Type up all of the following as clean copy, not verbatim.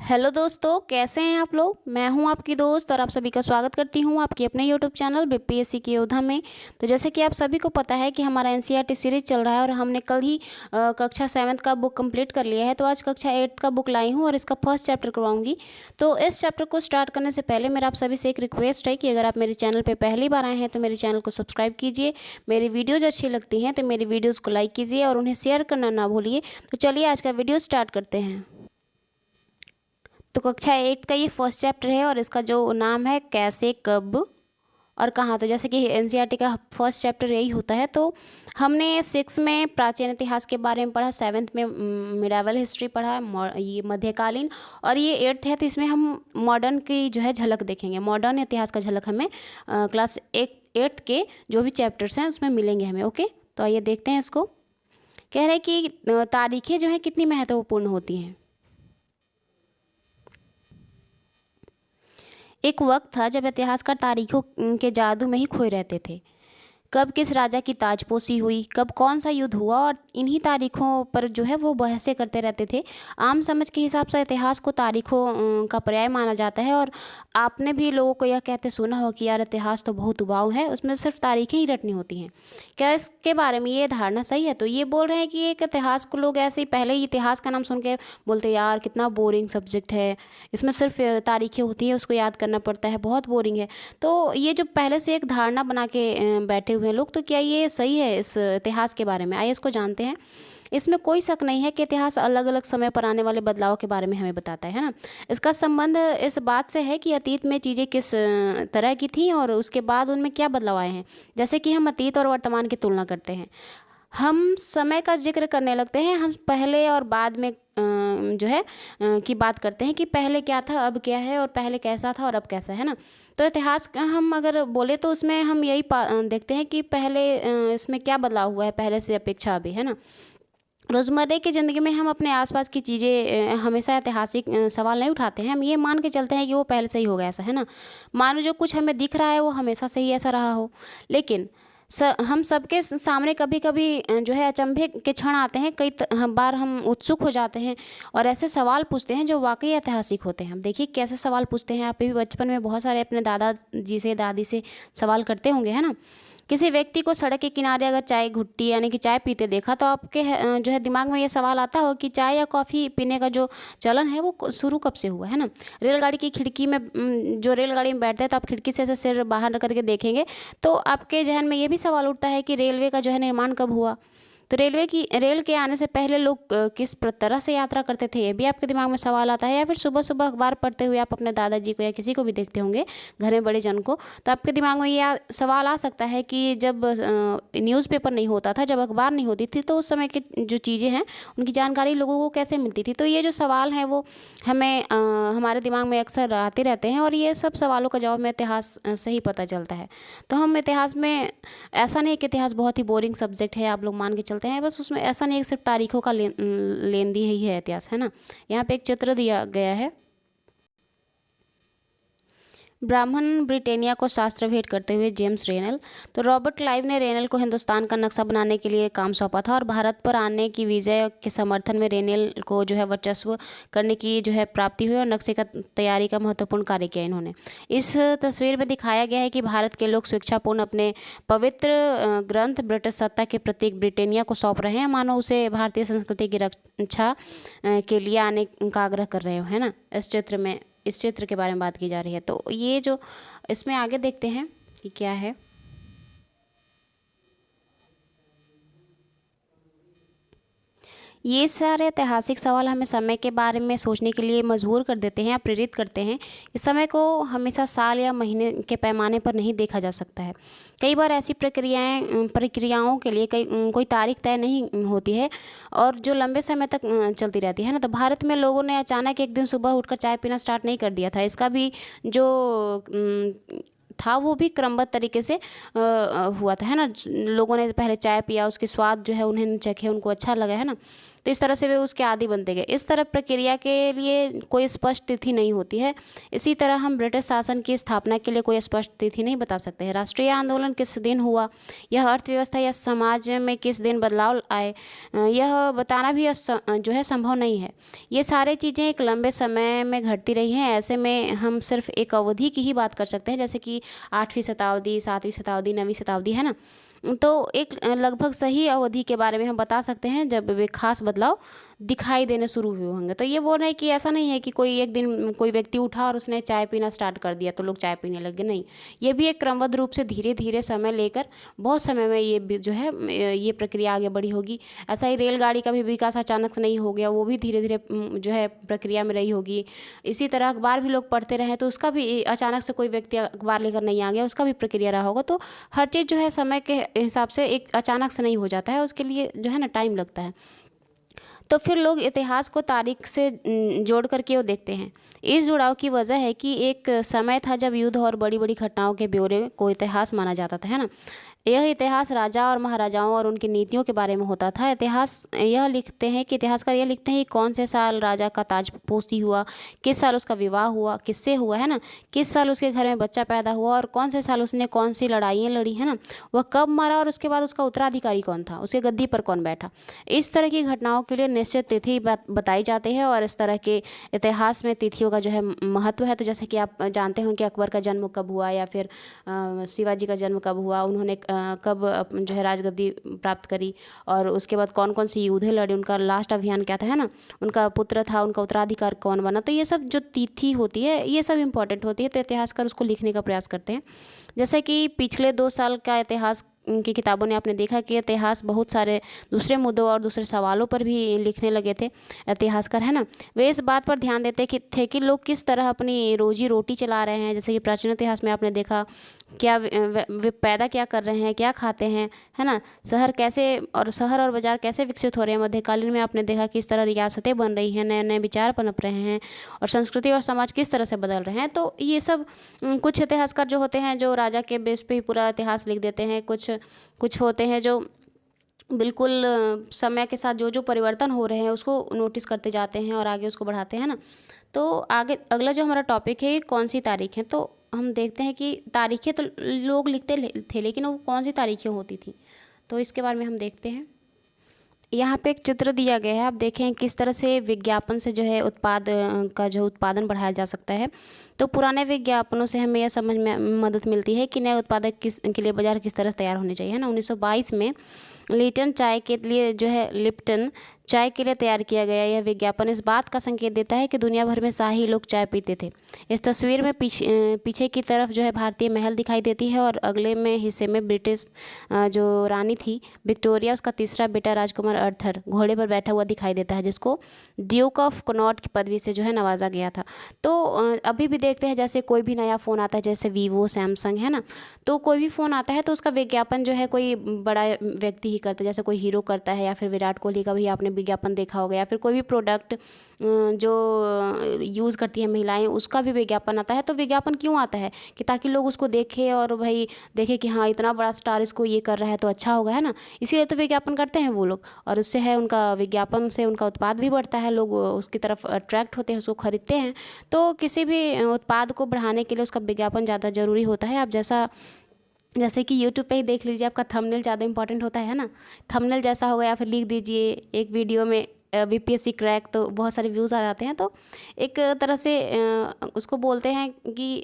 Hello दोस्तों, कैसे हैं आप लोग। मैं हूं आपकी दोस्त और आप सभी का स्वागत करती हूं आपके अपने यूट्यूब चैनल बीपीएससी के योद्धा में। तो जैसे कि आप सभी को पता है कि हमारा एनसीईआरटी सीरीज चल रहा है और हमने कल ही कक्षा 7th का बुक कंप्लीट कर लिया है। तो आज कक्षा 8th का बुक लाई हूं और इसका फर्स्ट चैप्टर करवाऊंगी। तो इस चैप्टर को स्टार्ट करने से पहले मेरा आप सभी से एक रिक्वेस्ट है कि अगर आप मेरे चैनल पर पहली बार आए हैं तो मेरे चैनल को सब्सक्राइब कीजिए। मेरी वीडियोज़ अच्छी लगती हैं तो मेरी वीडियोज़ को लाइक कीजिए और उन्हें शेयर करना ना भूलिए। तो चलिए आज का वीडियो स्टार्ट करते हैं। तो कक्षा 8 का ये फर्स्ट चैप्टर है और इसका जो नाम है कैसे, कब और कहाँ। तो जैसे कि एनसीईआरटी का फर्स्ट चैप्टर यही होता है। तो हमने 6 में प्राचीन इतिहास के बारे में पढ़ा, 7th में मिडावल हिस्ट्री पढ़ा, ये मध्यकालीन, और ये 8th है तो इसमें हम मॉडर्न की जो है झलक देखेंगे। मॉडर्न इतिहास का झलक हमें क्लास 8th के जो भी चैप्टर्स हैं उसमें मिलेंगे हमें। ओके, तो आइए देखते हैं इसको। कह रहे हैं कि तारीखें जो हैं कितनी महत्वपूर्ण होती हैं। एक वक्त था जब इतिहासकार तारीखों के जादू में ही खोए रहते थे। कब किस राजा की ताजपोशी हुई, कब कौन सा युद्ध हुआ, और इन्हीं तारीखों पर जो है वो बहसें करते रहते थे। आम समझ के हिसाब से इतिहास को तारीखों का पर्याय माना जाता है। और आपने भी लोगों को यह कहते सुना हो कि यार इतिहास तो बहुत उबाऊ है, उसमें सिर्फ तारीखें ही रटनी होती हैं। क्या इसके बारे में ये धारणा सही है? तो ये बोल रहे हैं कि एक इतिहास को लोग ऐसे ही पहले ही इतिहास का नाम सुन के बोलते यार कितना बोरिंग सब्जेक्ट है, इसमें सिर्फ तारीखें होती है, उसको याद करना पड़ता है, बहुत बोरिंग है। तो ये जो पहले से एक धारणा बना के बैठे हुए हैं लोग, तो क्या ये सही है इस इतिहास के बारे में? आइए इसको जानते हैं। इसमें कोई शक नहीं है कि इतिहास अलग अलग समय पर आने वाले बदलाव के बारे में हमें बताता है ना। इसका संबंध इस बात से है कि अतीत में चीज़ें किस तरह की थी और उसके बाद उनमें क्या बदलाव आए हैं। जैसे कि हम अतीत और वर्तमान की तुलना करते हैं, हम समय का जिक्र करने लगते हैं, हम पहले और बाद में जो है की बात करते हैं कि पहले क्या था, अब क्या है, और पहले कैसा था और अब कैसा है ना। तो इतिहास का हम अगर बोले तो उसमें हम यही देखते हैं कि पहले इसमें क्या बदलाव हुआ है पहले से अपेक्षा अभी, है ना। रोज़मर्रा की ज़िंदगी में हम अपने आसपास की चीज़ें हमेशा ऐतिहासिक सवाल नहीं उठाते हैं। हम ये मान के चलते हैं कि वो पहले से ही हो गया, ऐसा है ना। मानो जो कुछ हमें दिख रहा है वो हमेशा से ही ऐसा रहा हो। लेकिन हम सबके सामने कभी कभी जो है अचंभे के क्षण आते हैं। बार हम उत्सुक हो जाते हैं और ऐसे सवाल पूछते हैं जो वाकई ऐतिहासिक होते हैं। अब देखिए कैसे सवाल पूछते हैं। आप भी बचपन में बहुत सारे अपने दादाजी से, दादी से सवाल करते होंगे, है ना। किसी व्यक्ति को सड़क के किनारे अगर चाय घुट्टी यानी कि चाय पीते देखा तो आपके जो है दिमाग में ये सवाल आता हो कि चाय या कॉफ़ी पीने का जो चलन है वो शुरू कब से हुआ, है ना। रेलगाड़ी की खिड़की में जो रेलगाड़ी में बैठते हैं तो आप खिड़की से ऐसे सिर बाहर करके देखेंगे तो आपके जहन में ये भी सवाल उठता है कि रेलवे का जो है निर्माण कब हुआ। तो रेल के आने से पहले लोग किस तरह से यात्रा करते थे, ये भी आपके दिमाग में सवाल आता है। या फिर सुबह सुबह अखबार पढ़ते हुए आप अपने दादाजी को या किसी को भी देखते होंगे, घर में बड़े जन को, तो आपके दिमाग में ये सवाल आ सकता है कि जब न्यूज़पेपर नहीं होता था, जब अखबार नहीं होती थी, तो उस समय की जो चीज़ें हैं उनकी जानकारी लोगों को कैसे मिलती थी। तो ये जो सवाल हैं वो हमें हमारे दिमाग में अक्सर आते रहते हैं और ये सब सवालों का जवाब में इतिहास से ही पता चलता है। तो हम इतिहास में ऐसा नहीं कि इतिहास बहुत ही बोरिंग सब्जेक्ट है आप लोग मान के चलते हैं, बस उसमें ऐसा नहीं कि सिर्फ तारीखों का लेन दी ही है इतिहास, है ना। यहाँ पे एक चित्र दिया गया है। ब्राह्मण ब्रिटेनिया को शास्त्र भेंट करते हुए जेम्स रेनल। तो रॉबर्ट क्लाइव ने रेनल को हिंदुस्तान का नक्शा बनाने के लिए काम सौंपा था और भारत पर आने की विजय के समर्थन में रेनल को जो है वर्चस्व करने की जो है प्राप्ति हुई और नक्शे का तैयारी का महत्वपूर्ण कार्य किया इन्होंने। इस तस्वीर में दिखाया गया है कि भारत के लोग स्वेच्छापूर्ण अपने पवित्र ग्रंथ ब्रिटिश सत्ता के प्रतीक ब्रिटेनिया को सौंप रहे हैं, मानो उसे भारतीय संस्कृति की रक्षा के लिए आने का आग्रह कर रहे हो, है ना। इस चित्र के बारे में बात की जा रही है। तो ये जो इसमें आगे देखते हैं कि क्या है। ये सारे ऐतिहासिक सवाल हमें समय के बारे में सोचने के लिए मजबूर कर देते हैं या प्रेरित करते हैं। इस समय को हमेशा साल या महीने के पैमाने पर नहीं देखा जा सकता है। कई बार ऐसी प्रक्रियाओं के लिए कोई तारीख तय नहीं होती है और जो लंबे समय तक चलती रहती है ना। तो भारत में लोगों ने अचानक एक दिन सुबह उठकर चाय पीना स्टार्ट नहीं कर दिया था। इसका भी जो था वो भी क्रमबद्ध तरीके से हुआ था, है ना। लोगों ने पहले चाय पिया, उसके स्वाद जो है उन्हें चखे, उनको अच्छा लगा, है ना। तो इस तरह से वे उसके आदी बनते गए। इस तरह प्रक्रिया के लिए कोई स्पष्ट तिथि नहीं होती है। इसी तरह हम ब्रिटिश शासन की स्थापना के लिए कोई स्पष्ट तिथि नहीं बता सकते हैं। राष्ट्रीय आंदोलन किस दिन हुआ, यह अर्थव्यवस्था या समाज में किस दिन बदलाव आए, यह बताना भी जो है संभव नहीं है। ये सारी चीज़ें एक लंबे समय में घटती रही हैं। ऐसे में हम सिर्फ एक अवधि की ही बात कर सकते हैं, जैसे कि 8वीं शताब्दी, 7वीं शताब्दी, 9वीं शताब्दी, है ना। तो एक लगभग सही अवधि के बारे में हम बता सकते हैं जब वे खास बदलाव दिखाई देने शुरू हुए होंगे। तो ये बोल रहे हैं कि ऐसा नहीं है कि कोई एक दिन कोई व्यक्ति उठा और उसने चाय पीना स्टार्ट कर दिया तो लोग चाय पीने लगे, नहीं। ये भी एक क्रमबद्ध रूप से धीरे धीरे समय लेकर बहुत समय में ये जो है ये प्रक्रिया आगे बढ़ी होगी। ऐसा ही रेलगाड़ी का भी विकास अचानक से नहीं हो गया, वो भी धीरे धीरे जो है प्रक्रिया में रही होगी। इसी तरह अखबार भी लोग पढ़ते रहे तो उसका भी अचानक से कोई व्यक्ति अखबार लेकर नहीं आ गया, उसका भी प्रक्रिया रहा होगा। तो हर चीज़ जो है समय के हिसाब से एक अचानक से नहीं हो जाता है, उसके लिए जो है ना टाइम लगता है। तो फिर लोग इतिहास को तारीख से जोड़ करके वो देखते हैं। इस जुड़ाव की वजह है कि एक समय था जब युद्ध और बड़ी बड़ी घटनाओं के ब्यौरे को इतिहास माना जाता था, है ना। यह इतिहास राजा और महाराजाओं और उनकी नीतियों के बारे में होता था। इतिहासकार यह लिखते हैं कि कौन से साल राजा का ताजपोशी हुआ, किस साल उसका विवाह हुआ, किससे हुआ, है ना, किस साल उसके घर में बच्चा पैदा हुआ और कौन से साल उसने कौन सी लड़ाइयाँ लड़ी, है ना, वह कब मरा और उसके बाद उसका उत्तराधिकारी कौन था, उसके गद्दी पर कौन बैठा। इस तरह की घटनाओं के लिए निश्चित तिथि बताई जाती है और इस तरह के इतिहास में तिथियों का जो है महत्व है। तो जैसे कि आप जानते हो कि अकबर का जन्म कब हुआ या फिर शिवाजी का जन्म कब हुआ, उन्होंने कब जो है राजगद्दी प्राप्त करी और उसके बाद कौन कौन सी युद्ध लड़ी, उनका लास्ट अभियान क्या था, है ना, उनका पुत्र था, उनका उत्तराधिकार कौन बना। तो ये सब जो तिथि होती है ये सब इम्पोर्टेंट होती है। तो इतिहासकार उसको लिखने का प्रयास करते हैं। जैसे कि पिछले 2 साल का इतिहास की किताबों ने आपने देखा कि इतिहास बहुत सारे दूसरे मुद्दों और दूसरे सवालों पर भी लिखने लगे थे इतिहासकार, है ना। वे इस बात पर ध्यान देते कि लोग किस तरह अपनी रोजी रोटी चला रहे हैं। जैसे कि प्राचीन इतिहास में आपने देखा क्या वे पैदा क्या कर रहे हैं, क्या खाते हैं, है ना, शहर और बाज़ार कैसे विकसित हो रहे हैं। मध्यकालीन में आपने देखा किस तरह रियासतें बन रही हैं, नए नए विचार पनप रहे हैं और संस्कृति और समाज किस तरह से बदल रहे हैं। तो ये सब कुछ इतिहासकार जो होते हैं जो राजा के बेस पे ही पूरा इतिहास लिख देते हैं। कुछ होते हैं जो बिल्कुल समय के साथ जो जो परिवर्तन हो रहे हैं उसको नोटिस करते जाते हैं और आगे उसको बढ़ाते हैं ना। तो आगे अगला जो हमारा टॉपिक है कौन सी तारीख है, तो हम देखते हैं कि तारीखें तो लोग लिखते थे लेकिन वो कौन सी तारीखें होती थी, तो इसके बारे में हम देखते हैं। यहाँ पे एक चित्र दिया गया है, आप देखें किस तरह से विज्ञापन से जो है का जो उत्पादन बढ़ाया जा सकता है। तो पुराने विज्ञापनों से हमें यह समझ में मदद मिलती है कि नए उत्पादक के लिए बाजार किस तरह तैयार होने चाहिए, है ना। 1922 में लिप्टन चाय के लिए तैयार किया गया यह विज्ञापन इस बात का संकेत देता है कि दुनिया भर में शाही लोग चाय पीते थे। इस तस्वीर में पीछे की तरफ जो है भारतीय महल दिखाई देती है और अगले में हिस्से में ब्रिटिश जो रानी थी विक्टोरिया, उसका तीसरा बेटा राजकुमार अर्थर घोड़े पर बैठा हुआ दिखाई देता है, जिसको ड्यूक ऑफ कनॉट की पदवी से जो है नवाजा गया था। तो अभी भी देखते हैं जैसे कोई भी नया फ़ोन आता है, जैसे वीवो, सैमसंग, है ना, तो कोई भी फ़ोन आता है तो उसका विज्ञापन जो है कोई बड़ा व्यक्ति ही करता है, जैसे कोई हीरो करता है या फिर विराट कोहली का भी आपने विज्ञापन देखा होगा, या फिर कोई भी प्रोडक्ट जो यूज़ करती हैं महिलाएं उसका भी विज्ञापन आता है। तो विज्ञापन क्यों आता है कि ताकि लोग उसको देखें और भाई देखें कि हाँ इतना बड़ा स्टार इसको ये कर रहा है तो अच्छा होगा, है ना, इसीलिए तो विज्ञापन करते हैं वो लोग। और उससे है उनका विज्ञापन से उनका उत्पाद भी बढ़ता है, लोग उसकी तरफ अट्रैक्ट होते हैं, उसको खरीदते हैं। तो किसी भी उत्पाद को बढ़ाने के लिए उसका विज्ञापन ज़्यादा ज़रूरी होता है। आप जैसे कि यूट्यूब पे ही देख लीजिए, आपका थंबनेल ज़्यादा इंपॉर्टेंट होता है ना। थंबनेल जैसा होगा या फिर लिख दीजिए एक वीडियो में बीपीएससी क्रैक, तो बहुत सारे व्यूज़ आ जाते हैं। तो एक तरह से उसको बोलते हैं कि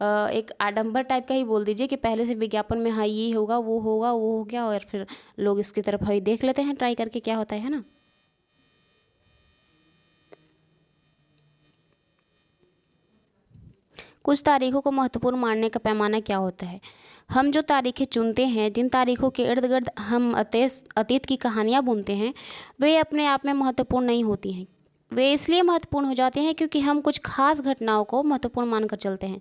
एक आडंबर टाइप का ही बोल दीजिए कि पहले से विज्ञापन में हाँ ये होगा वो हो गया और फिर लोग इसकी तरफ ही देख लेते हैं ट्राई करके क्या होता है ना। कुछ तारीखों को महत्वपूर्ण मानने का पैमाना क्या होता है। हम जो तारीखें चुनते हैं, जिन तारीखों के इर्द गिर्द हम अतीत की कहानियाँ बुनते हैं, वे अपने आप में महत्वपूर्ण नहीं होती हैं। वे इसलिए महत्वपूर्ण हो जाते हैं क्योंकि हम कुछ खास घटनाओं को महत्वपूर्ण मानकर चलते हैं।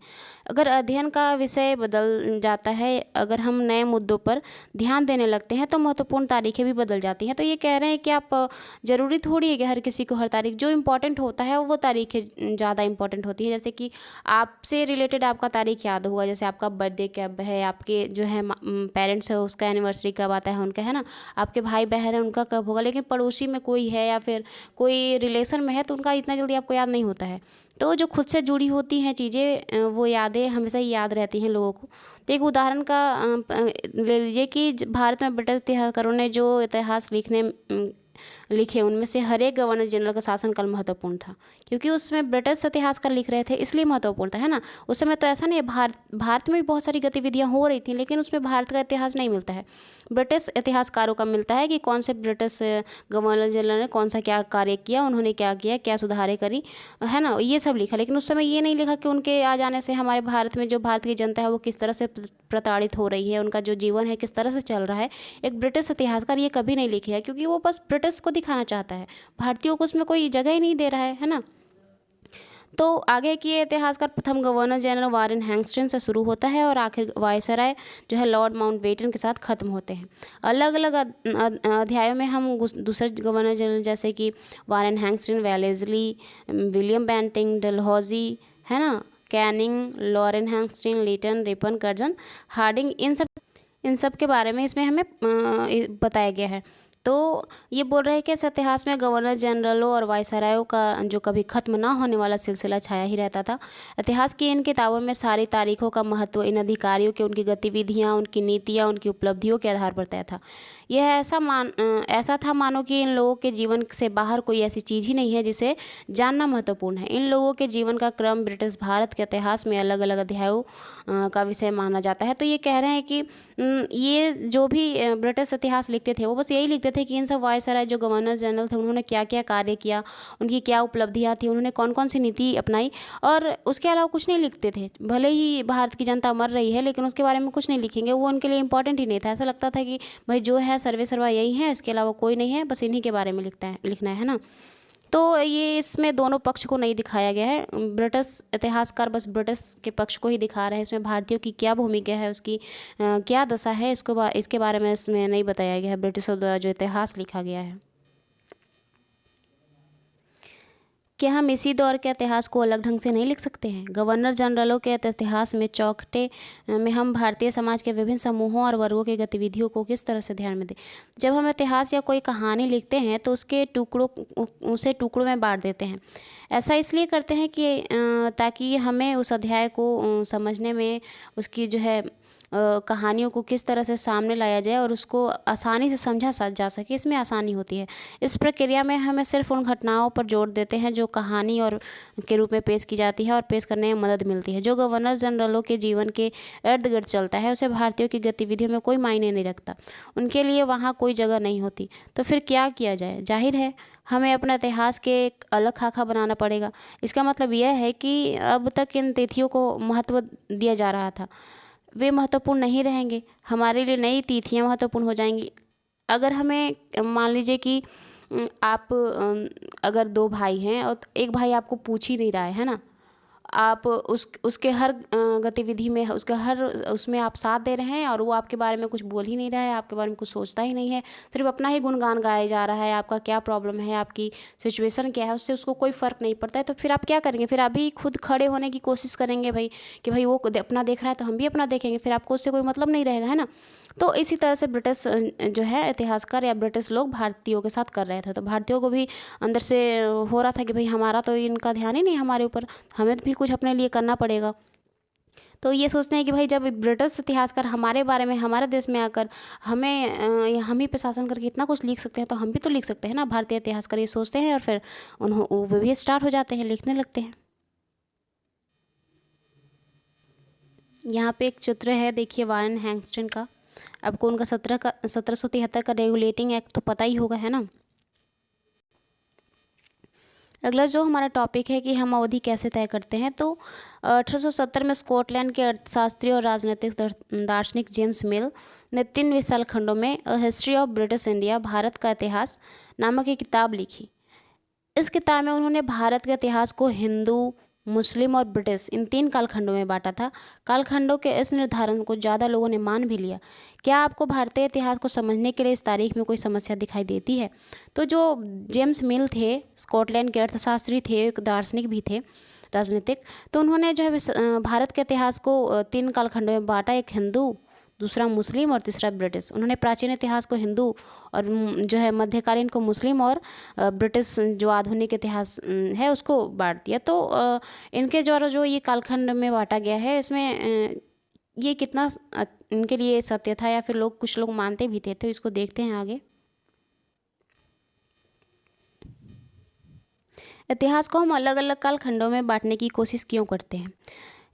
अगर अध्ययन का विषय बदल जाता है, अगर हम नए मुद्दों पर ध्यान देने लगते हैं तो महत्वपूर्ण तारीखें भी बदल जाती हैं। तो ये कह रहे हैं कि आप ज़रूरी थोड़ी है कि हर किसी को हर तारीख जो इम्पोर्टेंट होता है वो तारीखें ज़्यादा इंपॉर्टेंट होती है। जैसे कि आपसे रिलेटेड आपका तारीख याद होगा, जैसे आपका बर्थडे कब है, आपके जो है पेरेंट्स है उसका एनिवर्सरी कब आता है उनका, है ना, आपके भाई बहन है उनका कब होगा, लेकिन पड़ोसी में कोई है या फिर कोई रिलेशन में है तो उनका इतना जल्दी आपको याद नहीं होता है। तो जो खुद से जुड़ी होती हैं चीज़ें वो यादें हमेशा ही याद रहती हैं लोगों को। तो एक उदाहरण का ले लीजिए कि भारत में ब्रिटिश इतिहासकारों ने जो इतिहास लिखे उनमें से हर एक गवर्नर जनरल का शासनकाल महत्वपूर्ण था, क्योंकि उसमें ब्रिटिश इतिहासकार लिख रहे थे इसलिए महत्वपूर्ण था, है ना। उस समय तो ऐसा नहीं है, भारत में भी बहुत सारी गतिविधियां हो रही थी लेकिन उसमें भारत का इतिहास नहीं मिलता है, ब्रिटिश इतिहासकारों का मिलता है कि कौन से ब्रिटिश गवर्नर जनरल ने कौन सा क्या कार्य किया, उन्होंने क्या किया, क्या सुधारें करी, है ना, ये सब लिखा। लेकिन उस समय ये नहीं लिखा कि उनके आ जाने से हमारे भारत में जो भारत की जनता है वो किस तरह से प्रताड़ित हो रही है, उनका जो जीवन है किस तरह से चल रहा है। एक ब्रिटिश इतिहासकार ये कभी नहीं लिखे है क्योंकि वो बस ब्रिटिश को दिखाना चाहता है, भारतीयों को उसमें कोई जगह ही नहीं दे रहा है ना। तो आगे की ये इतिहासकार प्रथम गवर्नर जनरल वारेन हैंगस्टन से शुरू होता है और आखिर वायसराय जो है लॉर्ड माउंटबेटन के साथ खत्म होते हैं। अलग अलग अध्यायों में हम दूसरे गवर्नर जनरल जैसे कि वारेन हैंगस्टन, वेलेस्ली, विलियम बेंटिंग, डलहौजी, है ना, कैनिंग, लॉरेन हैंगस्टन, लीटन, रिपन, कर्जन, हार्डिंग, इन सब के बारे में इसमें हमें बताया गया है। तो ये बोल रहे हैं कि इस इतिहास में गवर्नर जनरलों और वायसरायों का जो कभी खत्म ना होने वाला सिलसिला छाया ही रहता था। इतिहास की इन किताबों में सारी तारीखों का महत्व इन अधिकारियों के, उनकी गतिविधियाँ, उनकी नीतियाँ, उनकी उपलब्धियों के आधार पर तय था। यह ऐसा था मानो कि इन लोगों के जीवन से बाहर कोई ऐसी चीज़ ही नहीं है जिसे जानना महत्वपूर्ण है। इन लोगों के जीवन का क्रम ब्रिटिश भारत के इतिहास में अलग अलग अध्यायों का विषय माना जाता है। तो ये कह रहे हैं कि ये जो भी ब्रिटिश इतिहास लिखते थे वो बस यही लिखते थे कि इन सब वायसराय जो गवर्नर जनरल थे उन्होंने क्या क्या कार्य किया, उनकी क्या उपलब्धियाँ थी, उन्होंने कौन कौन सी नीति अपनाई, और उसके अलावा कुछ नहीं लिखते थे। भले ही भारत की जनता मर रही है लेकिन उसके बारे में कुछ नहीं लिखेंगे, वो उनके लिए इंपॉर्टेंट ही नहीं था। ऐसा लगता था कि भाई जो है सर्वे सर्वा यही है, इसके अलावा कोई नहीं है, बस इन्हीं के बारे में लिखना है ना। तो ये इसमें दोनों पक्ष को नहीं दिखाया गया है, ब्रिटिश इतिहासकार बस ब्रिटिश के पक्ष को ही दिखा रहे हैं। इसमें भारतीयों की क्या भूमिका है, उसकी क्या दशा है, इसके बारे में इसमें नहीं बताया गया है, ब्रिटिशों द्वारा जो इतिहास लिखा गया है। क्या हम इसी दौर के इतिहास को अलग ढंग से नहीं लिख सकते हैं? गवर्नर जनरलों के इतिहास में चौखटे में हम भारतीय समाज के विभिन्न समूहों और वर्गों की गतिविधियों को किस तरह से ध्यान में दें? जब हम इतिहास या कोई कहानी लिखते हैं तो उसे टुकड़ों में बांट देते हैं। ऐसा इसलिए करते हैं कि ताकि हमें उस अध्याय को समझने में, उसकी जो है कहानियों को किस तरह से सामने लाया जाए और उसको आसानी से समझा जा सके, इसमें आसानी होती है। इस प्रक्रिया में हमें सिर्फ उन घटनाओं पर जोर देते हैं जो कहानी और के रूप में पेश की जाती है और पेश करने में मदद मिलती है। जो गवर्नर जनरलों के जीवन के इर्द गिर्द चलता है उसे भारतीयों की गतिविधियों में कोई मायने नहीं रखता, उनके लिए वहाँ कोई जगह नहीं होती। तो फिर क्या किया जाए? जाहिर है हमें अपना इतिहास के एक अलग खाका बनाना पड़ेगा। इसका मतलब यह है कि अब तक इन तिथियों को महत्व दिया जा रहा था, वे महत्वपूर्ण नहीं रहेंगे, हमारे लिए नई तिथियाँ महत्वपूर्ण हो जाएंगी। अगर हमें मान लीजिए कि आप अगर दो भाई हैं और एक भाई आपको पूछ ही नहीं रहा है ना, आप उसके हर गतिविधि में, उसके हर उसमें आप साथ दे रहे हैं और वो आपके बारे में कुछ बोल ही नहीं रहा है, आपके बारे में कुछ सोचता ही नहीं है, सिर्फ अपना ही गुणगान गाया जा रहा है, आपका क्या प्रॉब्लम है, आपकी सिचुएशन क्या है, उससे उसको कोई फ़र्क नहीं पड़ता है। तो फिर आप क्या करेंगे? फिर अभी खुद खड़े होने की कोशिश करेंगे भाई, कि भाई वो अपना देख रहा है तो हम भी अपना देखेंगे, फिर आपको उससे कोई मतलब नहीं रहेगा, है ना। तो इसी तरह से ब्रिटिश जो है इतिहासकार या ब्रिटिश लोग भारतीयों के साथ कर रहे थे। तो भारतीयों को भी अंदर से हो रहा था कि भाई हमारा तो इनका ध्यान ही नहीं हमारे ऊपर, हमें भी कुछ अपने लिए करना पड़ेगा। तो ये सोचते हैं कि भाई जब ब्रिटिश इतिहासकार हमारे बारे में, हमारे देश में आकर हम ही पे शासन करके इतना कुछ लिख सकते हैं तो हम भी तो लिख सकते हैं ना। भारतीय इतिहासकार ये सोचते हैं और फिर वो भी स्टार्ट हो जाते हैं, लिखने लगते हैं। यहाँ पे एक चित्र है, देखिए वारेन हैंगस्टन का। आपको उनका 1773 का रेगुलेटिंग एक्ट तो पता ही होगा, है ना। अगला जो हमारा टॉपिक है कि हम अवधि कैसे तय करते हैं, तो 1870 में स्कॉटलैंड के अर्थशास्त्री और राजनीतिक दार्शनिक जेम्स मिल ने 3 विशाल खंडों में history of British India, Bharat का इतिहास नामक एक किताब लिखी। इस किताब में उन्होंने भारत के इतिहास को हिंदू, मुस्लिम और ब्रिटिश इन 3 कालखंडों में बांटा था। कालखंडों के इस निर्धारण को ज़्यादा लोगों ने मान भी लिया। क्या आपको भारतीय इतिहास को समझने के लिए इस तारीख में कोई समस्या दिखाई देती है? तो जो जेम्स मिल थे, स्कॉटलैंड के अर्थशास्त्री थे, एक दार्शनिक भी थे, राजनीतिक, तो उन्होंने जो है भारत के इतिहास को 3 कालखंडों में बांटा, एक हिंदू, दूसरा मुस्लिम और तीसरा ब्रिटिश। उन्होंने प्राचीन इतिहास को हिंदू और जो है मध्यकालीन को मुस्लिम और ब्रिटिश जो आधुनिक इतिहास है उसको बांट दिया। तो इनके द्वारा जो ये कालखंड में बांटा गया है, इसमें ये कितना इनके लिए सत्य था या फिर लोग कुछ लोग मानते भी थे, तो इसको देखते हैं आगे। इतिहास को हम अलग अलग कालखंडों में बांटने की कोशिश क्यों करते हैं?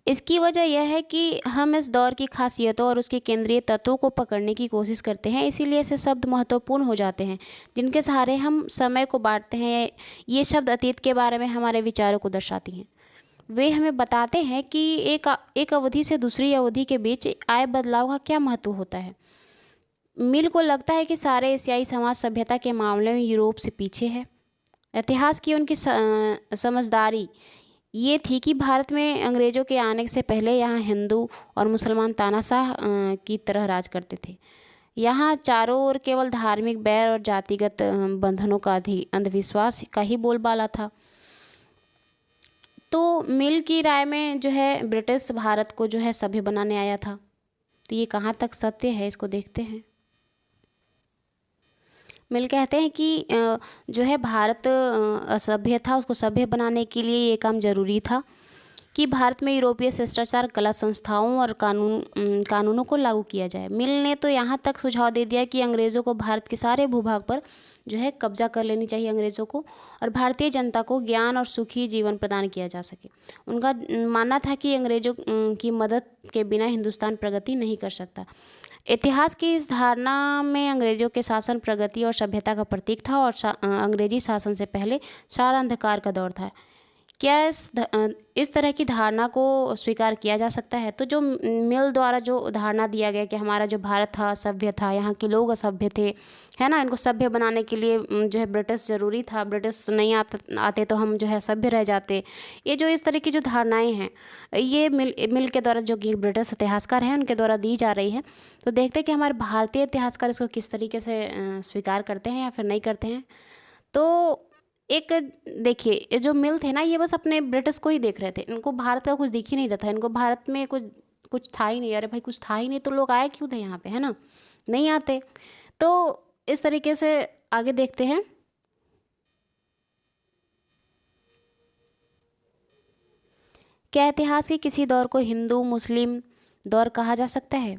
इसकी वजह यह है कि हम इस दौर की खासियतों और उसके केंद्रीय तत्वों को पकड़ने की कोशिश करते हैं, इसीलिए ऐसे शब्द महत्वपूर्ण हो जाते हैं जिनके सहारे हम समय को बांटते हैं। ये शब्द अतीत के बारे में हमारे विचारों को दर्शाती हैं। वे हमें बताते हैं कि एक अवधि से दूसरी अवधि के बीच आए बदलाव का क्या महत्व होता है। मिल को लगता है कि सारे एशियाई समाज सभ्यता के मामले में यूरोप से पीछे है। इतिहास की उनकी समझदारी ये थी कि भारत में अंग्रेज़ों के आने से पहले यहाँ हिंदू और मुसलमान तानाशाह की तरह राज करते थे। यहाँ चारों ओर केवल धार्मिक बैर और जातिगत बंधनों का अंधविश्वास का ही बोलबाला था। तो मिल की राय में जो है ब्रिटिश भारत को जो है सभ्य बनाने आया था। तो ये कहाँ तक सत्य है, इसको देखते हैं। मिल कहते हैं कि जो है भारत असभ्य था, उसको सभ्य बनाने के लिए ये काम जरूरी था कि भारत में यूरोपीय शिष्टाचार, कला संस्थाओं और कानूनों को लागू किया जाए। मिल ने तो यहाँ तक सुझाव दे दिया कि अंग्रेज़ों को भारत के सारे भूभाग पर जो है कब्जा कर लेनी चाहिए अंग्रेज़ों को, और भारतीय जनता को ज्ञान और सुखी जीवन प्रदान किया जा सके। उनका मानना था कि अंग्रेज़ों की मदद के बिना हिंदुस्तान प्रगति नहीं कर सकता। इतिहास की इस धारणा में अंग्रेज़ों के शासन प्रगति और सभ्यता का प्रतीक था, और अंग्रेजी शासन से पहले सारा अंधकार का दौर था। क्या इस तरह की धारणा को स्वीकार किया जा सकता है? तो जो मिल द्वारा जो धारणा दिया गया कि हमारा जो भारत था सभ्य था, यहाँ के लोग असभ्य थे, है ना, इनको सभ्य बनाने के लिए जो है ब्रिटिश ज़रूरी था, ब्रिटिश नहीं आते तो हम जो है सभ्य रह जाते। ये जो इस तरह की जो धारणाएं हैं, ये मिल के द्वारा, जो कि ब्रिटिश इतिहासकार हैं, उनके द्वारा दी जा रही है। तो देखते हैं कि हमारे भारतीय इतिहासकार इसको किस तरीके से स्वीकार करते हैं या फिर नहीं करते हैं। तो एक देखिए, ये जो मिल थे ना, ये बस अपने ब्रिटिश को ही देख रहे थे, इनको भारत का कुछ दिख ही नहीं रहा था, इनको भारत में कुछ कुछ था ही नहीं। अरे भाई, कुछ था ही नहीं तो लोग आए क्यों थे यहाँ पे, है ना, नहीं आते। तो इस तरीके से आगे देखते हैं। क्या इतिहास के किसी दौर को हिंदू मुस्लिम दौर कहा जा सकता है?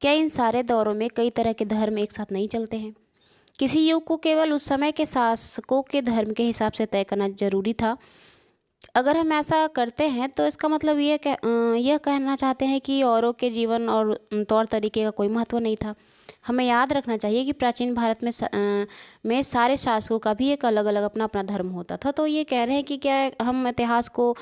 क्या इन सारे दौरों में कई तरह के धर्म एक साथ नहीं चलते हैं? किसी युग को केवल उस समय के शासकों के धर्म के हिसाब से तय करना जरूरी था? अगर हम ऐसा करते हैं तो इसका मतलब यह कहना चाहते हैं कि औरों के जीवन और तौर तरीके का कोई महत्व नहीं था। हमें याद रखना चाहिए कि प्राचीन भारत में सारे शासकों का भी एक अलग अलग अपना अपना धर्म होता था। तो ये कह रहे हैं कि क्या हम इतिहास को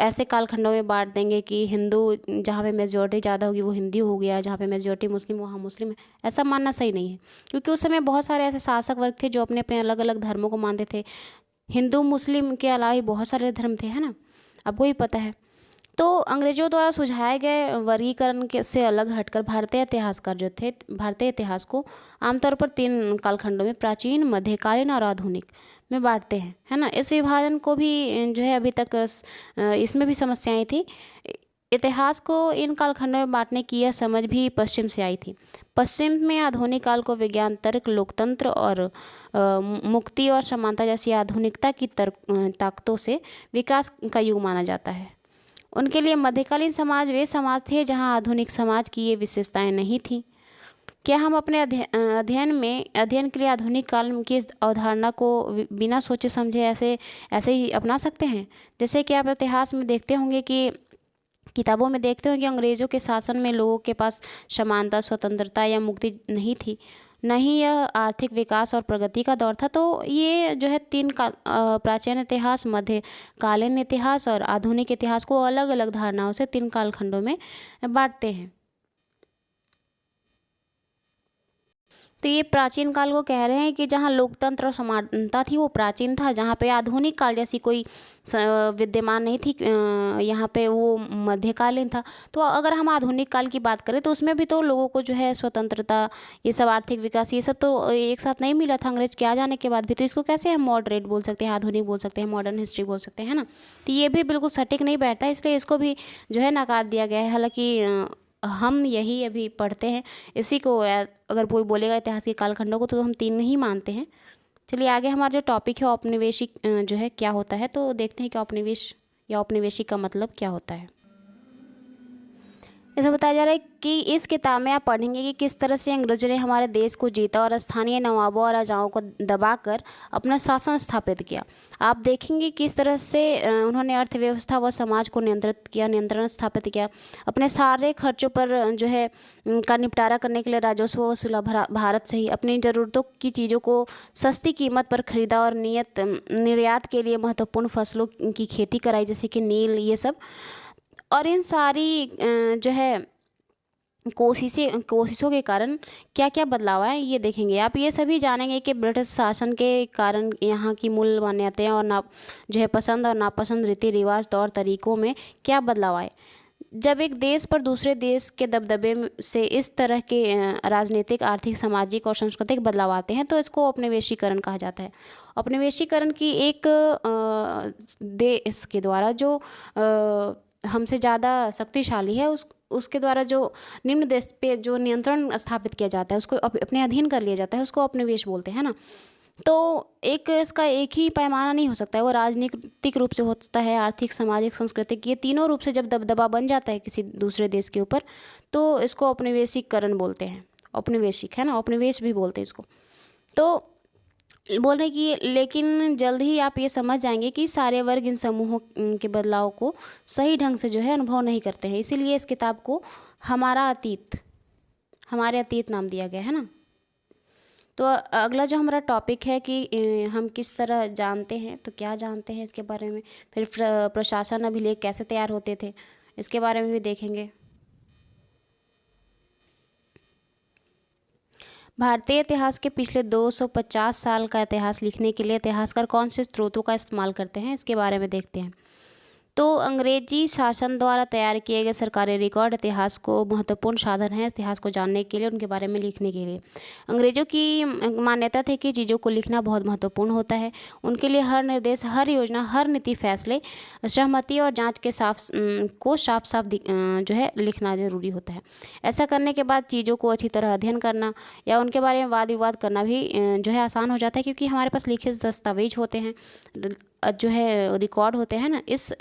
ऐसे कालखंडों में बांट देंगे कि हिंदू जहाँ पे मेजोरिटी ज़्यादा होगी वो हिंदू हो गया, जहाँ पे मेजोरिटी मुस्लिम वहाँ मुस्लिम है? ऐसा मानना सही नहीं है, क्योंकि उस समय बहुत सारे ऐसे शासक वर्ग थे जो अपने अपने अलग अलग धर्मों को मानते थे। हिंदू मुस्लिम के अलावा बहुत सारे धर्म थे, है ना, आपको ही पता है। तो अंग्रेजों द्वारा सुझाए गए वर्गीकरण के से अलग हटकर भारतीय इतिहासकार जो थे, भारतीय इतिहास को आमतौर पर 3 कालखंडों में, प्राचीन, मध्यकालीन और आधुनिक में बांटते हैं, है ना। इस विभाजन को भी जो है अभी तक इसमें भी समस्याएं थी। इतिहास को इन कालखंडों में बांटने की यह समझ भी पश्चिम से आई थी। पश्चिम में आधुनिक काल को विज्ञान, तर्क, लोकतंत्र और मुक्ति और समानता जैसी आधुनिकता की ताकतों से विकास का युग माना जाता है। उनके लिए मध्यकालीन समाज वे समाज थे जहां आधुनिक समाज की ये विशेषताएं नहीं थीं। क्या हम अपने अध्ययन के लिए आधुनिक काल की इस अवधारणा को बिना सोचे समझे ऐसे ही अपना सकते हैं? जैसे कि आप इतिहास में देखते होंगे कि किताबों में देखते हो कि अंग्रेज़ों के शासन में लोगों के पास समानता, स्वतंत्रता या मुक्ति नहीं थी, न ही यह आर्थिक विकास और प्रगति का दौर था। तो ये जो है 3 का प्राचीन इतिहास, मध्यकालीन इतिहास और आधुनिक इतिहास को अलग अलग धारणाओं से 3 कालखंडों में बांटते हैं। तो ये प्राचीन काल को कह रहे हैं कि जहाँ लोकतंत्र और समानता थी वो प्राचीन था, जहाँ पे आधुनिक काल जैसी कोई विद्यमान नहीं थी, यहाँ पे वो मध्यकालीन था। तो अगर हम आधुनिक काल की बात करें तो उसमें भी तो लोगों को जो है स्वतंत्रता, ये सब आर्थिक विकास, ये सब तो एक साथ नहीं मिला था अंग्रेज के आ जाने के बाद भी। तो इसको कैसे हम मॉडरेट बोल सकते हैं, आधुनिक बोल सकते हैं, मॉडर्न हिस्ट्री बोल सकते हैं, है ना। तो ये भी बिल्कुल सटीक नहीं बैठता, इसलिए इसको भी जो है नकार दिया गया है। हालांकि हम यही अभी पढ़ते हैं इसी को, अगर कोई बोलेगा इतिहास के कालखंडों को तो हम 3 ही मानते हैं। चलिए आगे हमारा जो टॉपिक है औपनिवेशिक जो है क्या होता है, तो देखते हैं कि औपनिवेश या औपनिवेशिक का मतलब क्या होता है। इसमें बताया जा रहा है कि इस किताब में आप पढ़ेंगे कि किस तरह से अंग्रेजों ने हमारे देश को जीता और स्थानीय नवाबों और राजाओं को दबाकर अपना शासन स्थापित किया। आप देखेंगे किस तरह से उन्होंने अर्थव्यवस्था व समाज को नियंत्रित किया, नियंत्रण स्थापित किया। अपने सारे खर्चों पर जो है का निपटारा करने के लिए राजस्व वसूला भारत से ही। अपनी ज़रूरतों की चीज़ों को सस्ती कीमत पर खरीदा और निर्यात के लिए महत्वपूर्ण फसलों की खेती कराई, जैसे कि नील, ये सब। और इन सारी जो है कोशिशों के कारण क्या क्या बदलाव आए ये देखेंगे। आप ये सभी जानेंगे कि ब्रिटिश शासन के कारण यहाँ की मूल मान्यताएं और जो है पसंद और नापसंद, रीति रिवाज, तौर तरीकों में क्या बदलाव आए। जब एक देश पर दूसरे देश के दबदबे से इस तरह के राजनीतिक, आर्थिक, सामाजिक और सांस्कृतिक बदलाव आते हैं तो इसको औपनिवेशीकरण कहा जाता है। औपनिवेशीकरण की एक देश के द्वारा जो हमसे ज़्यादा शक्तिशाली है उसके द्वारा जो निम्न देश पे जो नियंत्रण स्थापित किया जाता है, उसको अपने अधीन कर लिया जाता है, उसको औपनिवेश बोलते हैं ना। तो इसका एक ही पैमाना नहीं हो सकता है, वो राजनीतिक रूप से होता है, आर्थिक, सामाजिक, सांस्कृतिक, ये तीनों रूप से जब दबदबा बन जाता है किसी दूसरे देश के ऊपर तो इसको औपनिवेशीकरण बोलते हैं। औपनिवेशिक है ना, औपनिवेश भी बोलते हैं इसको। तो बोल रहे कि लेकिन जल्द ही आप ये समझ जाएंगे कि सारे वर्ग इन समूहों के बदलाव को सही ढंग से जो है अनुभव नहीं करते हैं। इसीलिए इस किताब को हमारे अतीत नाम दिया गया है ना। तो अगला जो हमारा टॉपिक है कि हम किस तरह जानते हैं, तो क्या जानते हैं इसके बारे में। फिर प्रशासन अभिलेख कैसे तैयार होते थे इसके बारे में भी देखेंगे। भारतीय इतिहास के पिछले 250 साल का इतिहास लिखने के लिए इतिहासकार कौन से स्रोतों का इस्तेमाल करते हैं इसके बारे में देखते हैं। तो अंग्रेजी शासन द्वारा तैयार किए गए सरकारी रिकॉर्ड इतिहास को महत्वपूर्ण साधन है इतिहास को जानने के लिए, उनके बारे में लिखने के लिए। अंग्रेजों की मान्यता थी कि चीज़ों को लिखना बहुत महत्वपूर्ण होता है। उनके लिए हर निर्देश, हर योजना, हर नीति, फैसले, सहमति और जांच के साफ जो है लिखना जरूरी होता है। ऐसा करने के बाद चीज़ों को अच्छी तरह अध्ययन करना या उनके बारे में वाद विवाद करना भी जो है आसान हो जाता है, क्योंकि हमारे पास लिखित दस्तावेज होते हैं, जो है रिकॉर्ड होते हैं ना। इस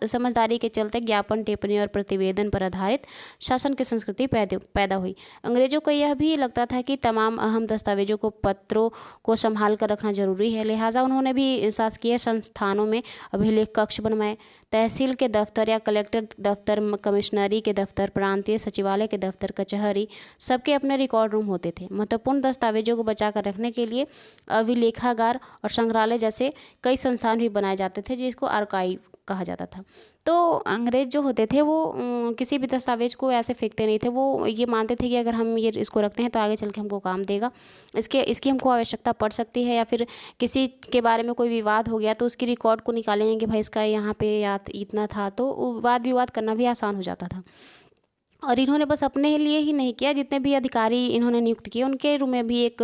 समझदारी के चलते ज्ञापन, टिप्पणी और प्रतिवेदन पर आधारित शासन की संस्कृति पैदा हुई। अंग्रेजों को यह भी लगता था कि तमाम अहम दस्तावेजों को, पत्रों को संभाल कर रखना जरूरी है। लिहाजा उन्होंने भी शासकीय संस्थानों में अभिलेख कक्ष बनवाए। तहसील के दफ्तर या कलेक्टर दफ्तर, कमिश्नरी के दफ्तर, प्रांतीय सचिवालय के दफ्तर, कचहरी, सबके अपने रिकॉर्ड रूम होते थे। महत्वपूर्ण दस्तावेजों को बचाकर रखने के लिए अभिलेखागार और संग्रहालय जैसे कई संस्थान भी बनाए जाते थे, जिसको आर्काइव कहा जाता था। तो अंग्रेज जो होते थे वो किसी भी दस्तावेज को ऐसे फेंकते नहीं थे। वो ये मानते थे कि अगर हम इसको रखते हैं तो आगे चल के हमको काम देगा, इसकी हमको आवश्यकता पड़ सकती है, या फिर किसी के बारे में कोई विवाद हो गया तो उसकी रिकॉर्ड को निकालेंगे कि भाई इसका यहाँ पे या इतना था, तो वाद विवाद करना भी आसान हो जाता था। और इन्होंने बस अपने लिए ही नहीं किया, जितने भी अधिकारी इन्होंने नियुक्त किए उनके रूम में भी एक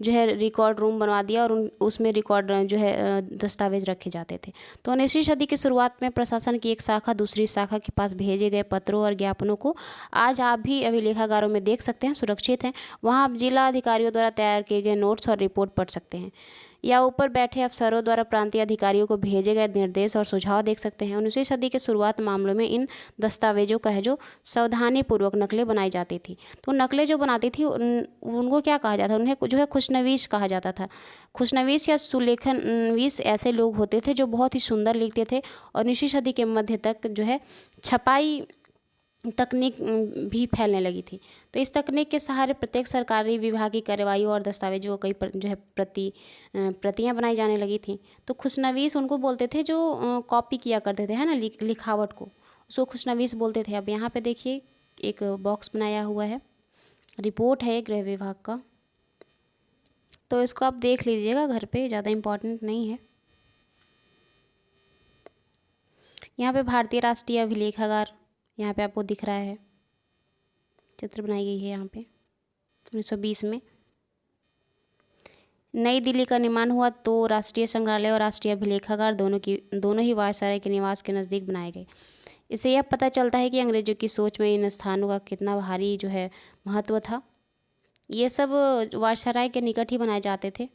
जो है रिकॉर्ड रूम बनवा दिया और उसमें रिकॉर्ड जो है दस्तावेज रखे जाते थे। तो 19वीं सदी की शुरुआत में प्रशासन की एक शाखा दूसरी शाखा के पास भेजे गए पत्रों और ज्ञापनों को आज आप भी अभिलेखागारों में देख सकते हैं, सुरक्षित हैं। वहाँ आप जिला अधिकारियों द्वारा तैयार किए गए नोट्स और रिपोर्ट पढ़ सकते हैं, या ऊपर बैठे अफसरों द्वारा प्रांतीय अधिकारियों को भेजे गए निर्देश और सुझाव देख सकते हैं। 19वीं सदी के शुरुआत मामलों में इन दस्तावेजों का है जो सावधानी पूर्वक नकलें बनाई जाती थी। तो नकलें जो बनाती थी उनको क्या कहा जाता था, उन्हें जो है खुशनवीस कहा जाता था। खुशनवीस या सुलेखनवीस ऐसे लोग होते थे जो बहुत ही सुंदर लिखते थे, और 19वीं सदी के मध्य तक जो है छपाई तकनीक भी फैलने लगी थी। तो इस तकनीक के सहारे प्रत्येक सरकारी विभाग की कार्यवाही और दस्तावेजों कई जो है प्रतियां बनाई जाने लगी थी। तो खुशनवीस उनको बोलते थे जो कॉपी किया करते थे, है ना, लिखावट को, उसको खुशनवीस बोलते थे। अब यहाँ पे देखिए एक बॉक्स बनाया हुआ है, रिपोर्ट है गृह विभाग का, तो इसको आप देख लीजिएगा घर पे, ज़्यादा इम्पोर्टेंट नहीं है। यहाँ पे भारतीय राष्ट्रीय अभिलेखागार यहाँ पे आपको दिख रहा है, चित्र बनाई गई है यहाँ पे 1920 में। नई दिल्ली का निर्माण हुआ तो राष्ट्रीय संग्रहालय और राष्ट्रीय अभिलेखागार दोनों ही वायसराय के निवास के नज़दीक बनाए गए। इससे यह पता चलता है कि अंग्रेजों की सोच में इन स्थानों का कितना भारी जो है महत्व था। ये सब वायसराय के निकट ही बनाए जाते थे।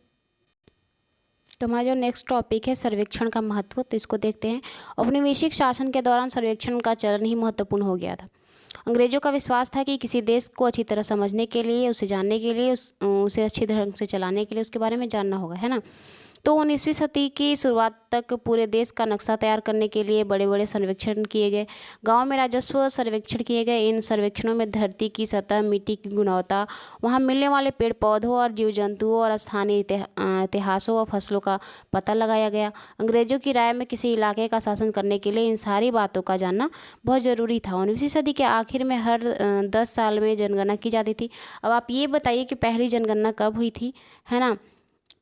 तो हमारा जो नेक्स्ट टॉपिक है सर्वेक्षण का महत्व, तो इसको देखते हैं। औपनिवेशिक शासन के दौरान सर्वेक्षण का चलन ही महत्वपूर्ण हो गया था। अंग्रेजों का विश्वास था कि किसी देश को अच्छी तरह समझने के लिए, उसे जानने के लिए, उसे अच्छी ढंग से चलाने के लिए उसके बारे में जानना होगा, है ना। तो 19वीं सदी की शुरुआत तक पूरे देश का नक्शा तैयार करने के लिए बड़े बड़े सर्वेक्षण किए गए। गांव में राजस्व सर्वेक्षण किए गए। इन सर्वेक्षणों में धरती की सतह, मिट्टी की गुणवत्ता, वहां मिलने वाले पेड़ पौधों और जीव जंतुओं और स्थानीय इतिहासों और फसलों का पता लगाया गया। अंग्रेजों की राय में किसी इलाके का शासन करने के लिए इन सारी बातों का जानना बहुत ज़रूरी था। 19वीं सदी के आखिर में हर 10 साल में जनगणना की जाती थी। अब आप ये बताइए कि पहली जनगणना कब हुई थी, है ना।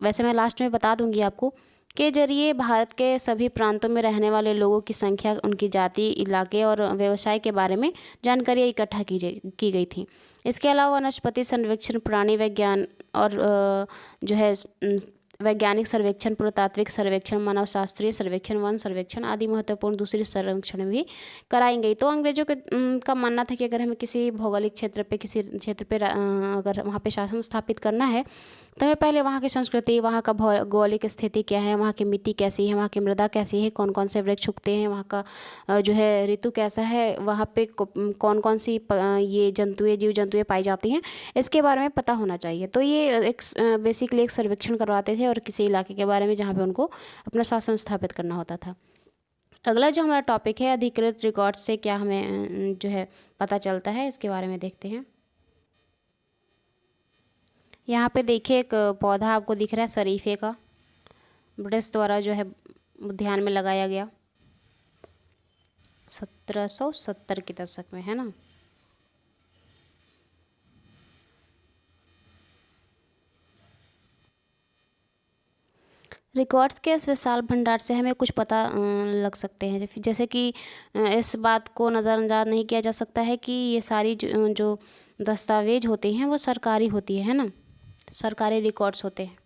वैसे मैं लास्ट में बता दूंगी आपको, के जरिए भारत के सभी प्रांतों में रहने वाले लोगों की संख्या, उनकी जाति, इलाके और व्यवसाय के बारे में जानकारी इकट्ठा की गई थी। इसके अलावा वनस्पति सर्वेक्षण, प्राणी विज्ञान और जो है वैज्ञानिक सर्वेक्षण, पुरातात्विक सर्वेक्षण, मानव शास्त्रीय सर्वेक्षण, वन सर्वेक्षण आदि महत्वपूर्ण दूसरी सर्वेक्षण भी कराई गई। तो अंग्रेजों के का मानना था कि अगर हमें किसी भौगोलिक क्षेत्र पे, किसी क्षेत्र पे अगर वहाँ पे शासन स्थापित करना है तो हमें पहले वहाँ की संस्कृति, वहाँ का भौगोलिक स्थिति क्या है, वहाँ की मिट्टी कैसी है, वहाँ की मृदा कैसी है, कौन कौन से वृक्ष उगते हैं, वहाँ का जो है ऋतु कैसा है, वहाँ पे कौन कौन सी ये जंतुएं, जीव जंतुएं पाई जाती हैं, इसके बारे में पता होना चाहिए। तो ये एक बेसिकली एक सर्वेक्षण करवाते थे और किसी इलाके के बारे में जहाँ पे उनको अपना शासन स्थापित करना होता था। अगला जो हमारा टॉपिक है अधिकृत रिकॉर्ड से क्या हमें जो है पता चलता है, इसके बारे में देखते हैं। यहाँ पे देखिए एक पौधा आपको दिख रहा है शरीफे का, ब्रिटिश द्वारा जो है उद्यान में लगाया गया 1770 के दशक में, है ना। रिकॉर्ड्स के इस विशाल भंडार से हमें कुछ पता लग सकते हैं, जैसे कि इस बात को नज़रअंदाज नहीं किया जा सकता है कि ये सारी जो दस्तावेज होते हैं वो सरकारी होती है ना, सरकारी रिकॉर्ड्स होते हैं।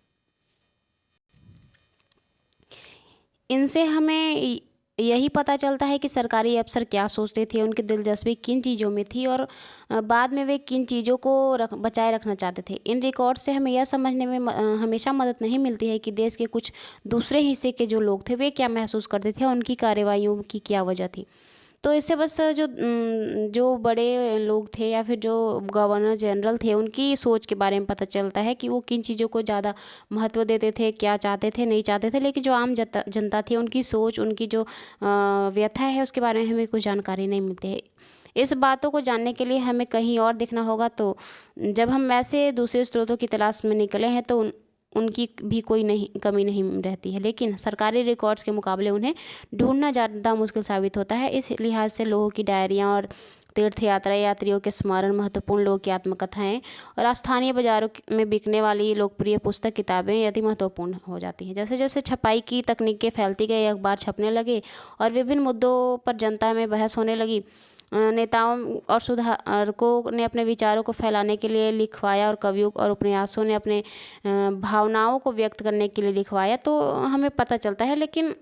इनसे हमें यही पता चलता है कि सरकारी अफसर क्या सोचते थे, उनकी दिलचस्पी किन चीज़ों में थी और बाद में वे किन चीज़ों को बचाए रखना चाहते थे। इन रिकॉर्ड से हमें यह समझने में हमेशा मदद नहीं मिलती है कि देश के कुछ दूसरे हिस्से के जो लोग थे वे क्या महसूस करते थे, उनकी कार्रवाइयों की क्या वजह थी। तो इससे बस जो बड़े लोग थे या फिर जो गवर्नर जनरल थे उनकी सोच के बारे में पता चलता है कि वो किन चीज़ों को ज़्यादा महत्व देते थे, क्या चाहते थे, नहीं चाहते थे। लेकिन जो आम जनता थी उनकी सोच, उनकी जो व्यथा है उसके बारे में हमें कुछ जानकारी नहीं मिलती है। इस बातों को जानने के लिए हमें कहीं और देखना होगा। तो जब हम ऐसे दूसरे स्रोतों की तलाश में निकले हैं तो उनकी भी कोई कमी नहीं रहती है, लेकिन सरकारी रिकॉर्ड्स के मुकाबले उन्हें ढूंढना ज़्यादा मुश्किल साबित होता है। इस लिहाज से लोगों की डायरियाँ और तीर्थ यात्रा यात्रियों के स्मरण, महत्वपूर्ण लोगों की आत्मकथाएं और स्थानीय बाज़ारों में बिकने वाली लोकप्रिय पुस्तक किताबें अति महत्वपूर्ण हो जाती हैं। जैसे जैसे छपाई की तकनीकें फैलती गई, अखबार छपने लगे और विभिन्न मुद्दों पर जनता में बहस होने लगी, नेताओं और सुधारकों ने अपने विचारों को फैलाने के लिए लिखवाया और कवियों और उपन्यासों ने अपने भावनाओं को व्यक्त करने के लिए लिखवाया, तो हमें पता चलता है। लेकिन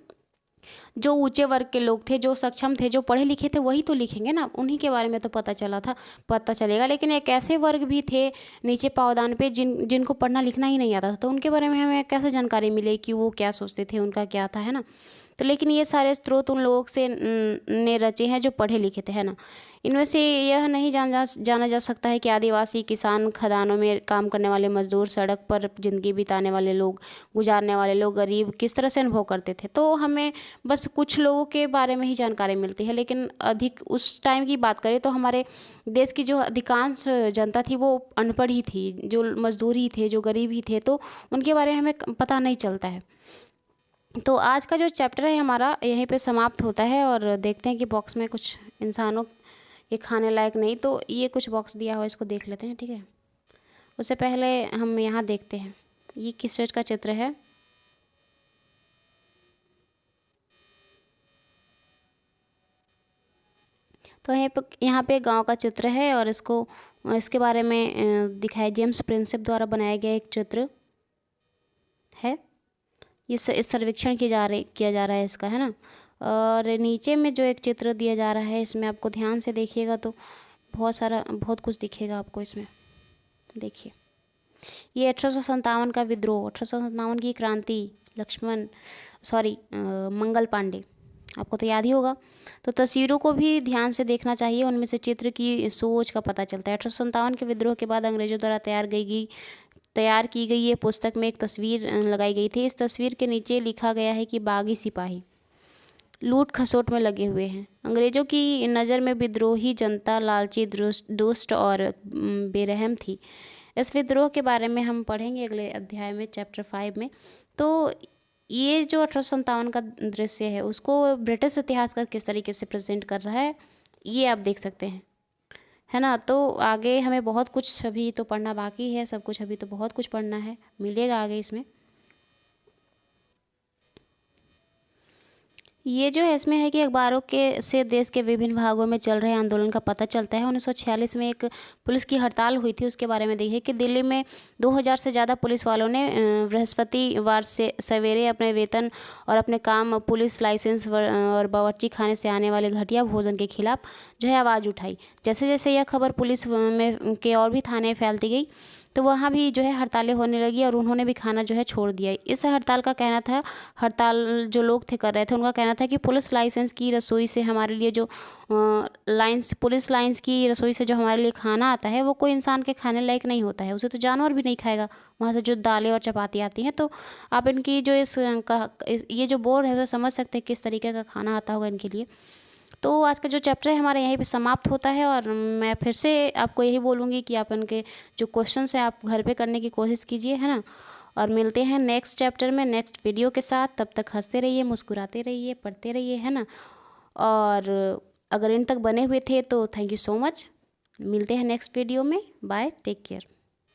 जो ऊंचे वर्ग के लोग थे, जो सक्षम थे, जो पढ़े लिखे थे, वही तो लिखेंगे ना, उन्हीं के बारे में तो पता चलेगा। लेकिन एक ऐसे वर्ग भी थे नीचे पावदान पे जिनको पढ़ना लिखना ही नहीं आता था, तो उनके बारे में हमें कैसे जानकारी मिले कि वो क्या सोचते थे, उनका क्या था, है ना। तो लेकिन ये सारे स्रोत उन लोगों से ने रचे हैं जो पढ़े लिखे थे, है ना। इनमें से यह नहीं जाना जा सकता है कि आदिवासी, किसान, खदानों में काम करने वाले मजदूर, सड़क पर ज़िंदगी बिताने वाले लोग, गुजारने वाले लोग, गरीब किस तरह से अनुभव करते थे। तो हमें बस कुछ लोगों के बारे में ही जानकारी मिलती है। लेकिन अधिक उस टाइम की बात करें तो हमारे देश की जो अधिकांश जनता थी वो अनपढ़ ही थी, जो मजदूर ही थे, जो गरीब ही थे, तो उनके बारे में हमें पता नहीं चलता है। तो आज का जो चैप्टर है हमारा यहीं पे समाप्त होता है। और देखते हैं कि बॉक्स में कुछ इंसानों ये खाने लायक नहीं, तो ये कुछ बॉक्स दिया हुआ इसको देख लेते हैं, ठीक है। उससे पहले हम यहाँ देखते हैं ये किस चीज़ का चित्र है? तो यहाँ पे गांव का चित्र है और इसके बारे में दिखाया जेम्स प्रिंसेप द्वारा बनाया गया एक चित्र है। इस सर्वेक्षण किया जा रहा है इसका, है ना। और नीचे में जो एक चित्र दिया जा रहा है, इसमें आपको ध्यान से देखिएगा तो बहुत कुछ दिखेगा आपको इसमें। देखिए, ये 1857 का विद्रोह, 1857 की क्रांति, मंगल पांडे, आपको तो याद ही होगा। तो तस्वीरों को भी ध्यान से देखना चाहिए, उनमें से चित्र की सोच का पता चलता है। 1857 के विद्रोह के बाद अंग्रेजों द्वारा तैयार की गई ये पुस्तक में एक तस्वीर लगाई गई थी। इस तस्वीर के नीचे लिखा गया है कि बागी सिपाही लूट खसोट में लगे हुए हैं। अंग्रेजों की नज़र में विद्रोही जनता लालची, दुष्ट और बेरहम थी। इस विद्रोह के बारे में हम पढ़ेंगे अगले अध्याय में, चैप्टर 5 में। तो ये जो 1857 का दृश्य है उसको ब्रिटिश इतिहासकार किस तरीके से प्रेजेंट कर रहा है, ये आप देख सकते हैं, है ना। तो आगे हमें बहुत कुछ अभी तो पढ़ना बाकी है, सब कुछ अभी तो बहुत कुछ पढ़ना है, मिलेगा आगे इसमें। ये जो है इसमें है कि अखबारों के से देश के विभिन्न भागों में चल रहे आंदोलन का पता चलता है। 1946 में एक पुलिस की हड़ताल हुई थी, उसके बारे में देखिए कि दिल्ली में 2000 से ज़्यादा पुलिस वालों ने बृहस्पतिवार से सवेरे अपने वेतन और अपने काम, पुलिस लाइसेंस और बावर्ची खाने से आने वाले घटिया भोजन के खिलाफ जो है आवाज़ उठाई। जैसे जैसे यह खबर पुलिस में के और भी थाने फैलती गई तो वहाँ भी जो है हड़तालें होने लगी और उन्होंने भी खाना जो है छोड़ दिया। इस हड़ताल का कहना था, हड़ताल जो लोग थे कर रहे थे, उनका कहना था कि पुलिस लाइसेंस की रसोई से हमारे लिए जो पुलिस लाइंस की रसोई से जो हमारे लिए खाना आता है वो कोई इंसान के खाने लायक नहीं होता है, उसे तो जानवर भी नहीं खाएगा। वहाँ से जो दालें और चपाती आती हैं, तो आप इनकी जो ये जो बोर्ड है उसे समझ सकते हैं किस तरीके का खाना आता होगा इनके लिए। तो आज का जो चैप्टर है हमारा यहीं पे समाप्त होता है और मैं फिर से आपको यही बोलूँगी कि आप इनके जो क्वेश्चंस हैं आप घर पे करने की कोशिश कीजिए, है ना। और मिलते हैं नेक्स्ट चैप्टर में नेक्स्ट वीडियो के साथ। तब तक हंसते रहिए, मुस्कुराते रहिए, पढ़ते रहिए, है ना। और अगर इन तक बने हुए थे तो थैंक यू सो मच। मिलते हैं नेक्स्ट वीडियो में। Bye, take care.